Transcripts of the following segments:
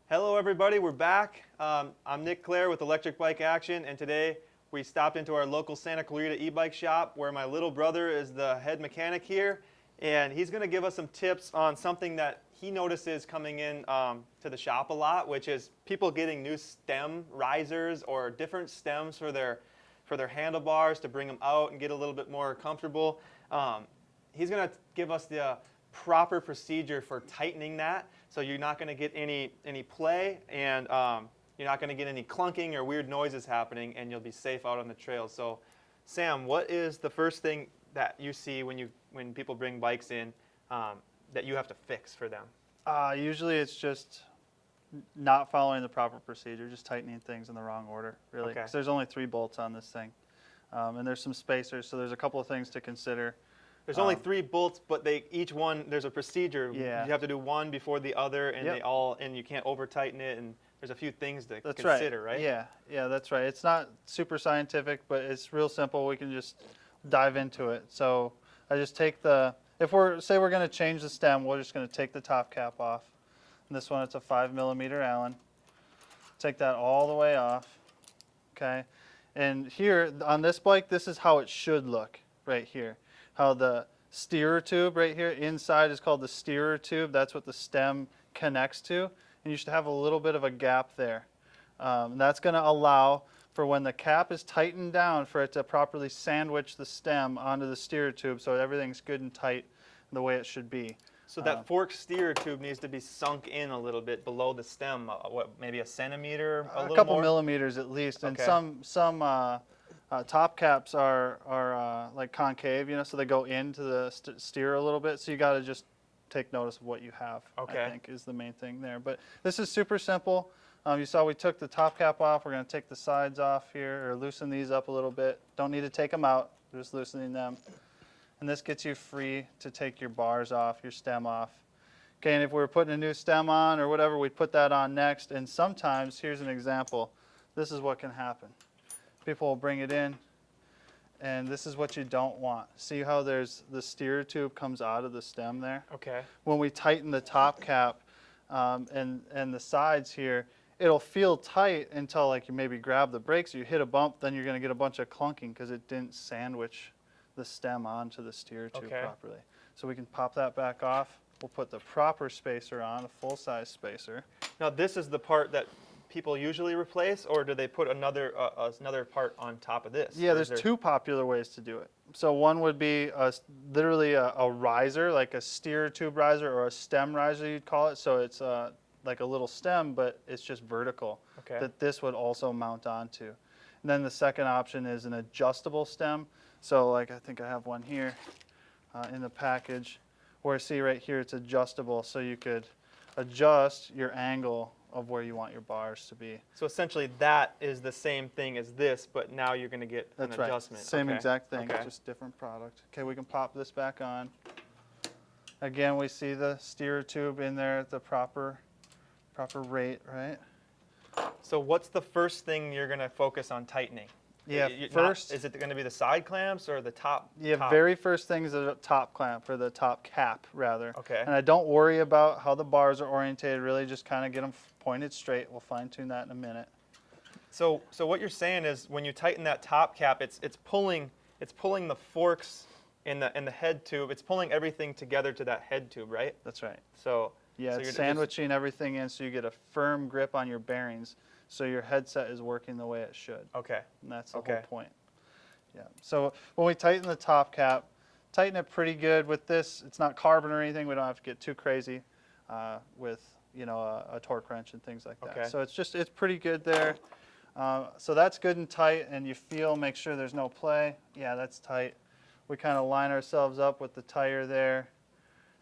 Hello everybody, we're back. I'm Nick Clare with Electric Bike Action, and today we stopped into our local Santa Clarita e-bike shop where my little brother is the head mechanic here, and he's going to give us some tips on something that he notices coming in to the shop a lot, which is people getting new stem risers or different stems for their handlebars to bring them out and get a little bit more comfortable. He's going to give us the proper procedure for tightening that, so you're not going to get any play, and you're not going to get any clunking or weird noises happening, and you'll be safe out on the trail. So Sam, what is the first thing that you see when people bring bikes in that you have to fix for them? Usually it's just not following the proper procedure, just tightening things in the wrong order, really. Okay. 'Cause there's only 3 bolts on this thing, and there's some spacers, so there's a couple of things to consider. There's only 3 bolts, but each one, there's a procedure. Yeah. You have to do one before the other, and Yep. and you can't over tighten it, and there's a few things to That's consider, right? Yeah, that's right. It's not super scientific, but it's real simple. We can just dive into it. So I just take if we're going to change the stem, we're just going to take the top cap off. And this one, it's a 5mm Allen. Take that all the way off, okay? And here, on this bike, this is how it should look right here. How the steerer tube right here inside is called the steerer tube. That's what the stem connects to. And you should have a little bit of a gap there. That's going to allow for when the cap is tightened down for it to properly sandwich the stem onto the steerer tube so everything's good and tight the way it should be. So that fork steerer tube needs to be sunk in a little bit below the stem, what, maybe a centimeter, a little couple more? millimeters at least. And Okay. some top caps are like concave, so they go into the steer a little bit. So you got to just take notice of what you have. Okay. I think is the main thing there. But this is super simple. You saw we took the top cap off. We're going to take the sides off here, or loosen these up a little bit. Don't need to take them out. We're just loosening them. And this gets you free to take your bars off, your stem off. Okay, and if we were putting a new stem on or whatever, we'd put that on next. And sometimes, here's an example. This is what can happen. People will bring it in, and this is what you don't want. See how there's the steerer tube comes out of the stem there? Okay. When we tighten the top cap and the sides here, it'll feel tight until like you maybe grab the brakes, you hit a bump, then you're going to get a bunch of clunking because it didn't sandwich the stem onto the steerer tube properly. So we can pop that back off. We'll put the proper spacer on, a full-size spacer. Now this is the part that people usually replace, or do they put another part on top of this? Yeah, there's 2 popular ways to do it. So one would be literally a riser, like a steerer tube riser or a stem riser you'd call it. So it's like a little stem, but it's just vertical, that this would also mount onto. And then the second option is an adjustable stem. So like I think I have one here in the package, where see right here it's adjustable, so you could adjust your angle of where you want your bars to be. So essentially that is the same thing as this, but now you're going to get an adjustment. Same exact thing, just different product. Okay, we can pop this back on. Again, we see the steerer tube in there at the proper rate, right? So what's the first thing you're going to focus on tightening? Yeah, is it going to be the side clamps or the top? Yeah, very first thing is the top clamp, or the top cap, rather. Okay. And I don't worry about how the bars are orientated, really just kind of get them pointed straight. We'll fine tune that in a minute. So what you're saying is when you tighten that top cap, it's pulling the forks in the head tube. It's pulling everything together to that head tube, right? That's right. So yeah, so it's sandwiching everything in so you get a firm grip on your bearings, so your headset is working the way it should. Okay. And that's the whole point. Yeah. So when we tighten the top cap, tighten it pretty good. With this, it's not carbon or anything. We don't have to get too crazy with a torque wrench and things like that. Okay. So it's pretty good there. So that's good and tight, and you make sure there's no play. Yeah, that's tight. We kind of line ourselves up with the tire there,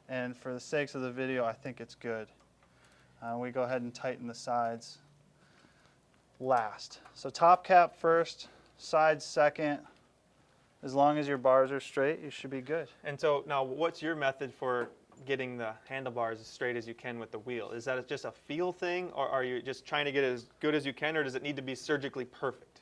and for the sakes of the video, I think it's good. We go ahead and tighten the sides last. So top cap first, sides second. As long as your bars are straight, you should be good. And so now what's your method for getting the handlebars as straight as you can with the wheel? Is that just a feel thing, or are you just trying to get it as good as you can, or does it need to be surgically perfect?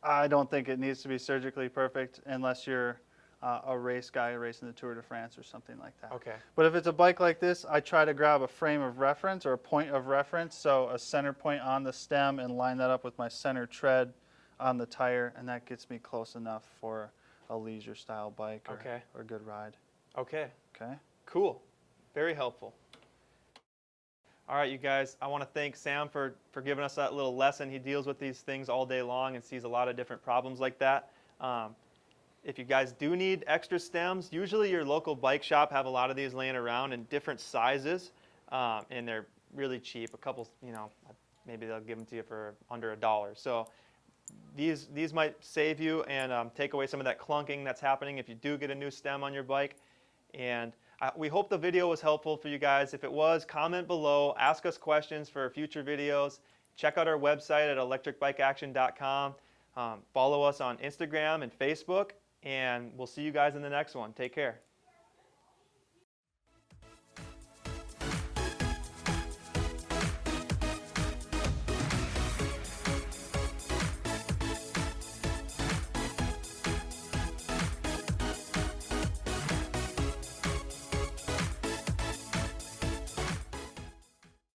I don't think it needs to be surgically perfect unless you're a race guy racing the Tour de France or something like that. Okay. But if it's a bike like this, I try to grab a frame of reference or a point of reference, so a center point on the stem, and line that up with my center tread on the tire, and that gets me close enough for a leisure style bike or a good ride. Okay. Okay. Cool. Very helpful. All right, you guys, I want to thank Sam for giving us that little lesson. He deals with these things all day long and sees a lot of different problems like that. If you guys do need extra stems, usually your local bike shop have a lot of these laying around in different sizes, and they're really cheap. A couple, maybe they'll give them to you for under $1. So these might save you and take away some of that clunking that's happening if you do get a new stem on your bike. And we hope the video was helpful for you guys. If it was, comment below, ask us questions for future videos. Check out our website at electricbikeaction.com. Follow us on Instagram and Facebook, and we'll see you guys in the next one. Take care.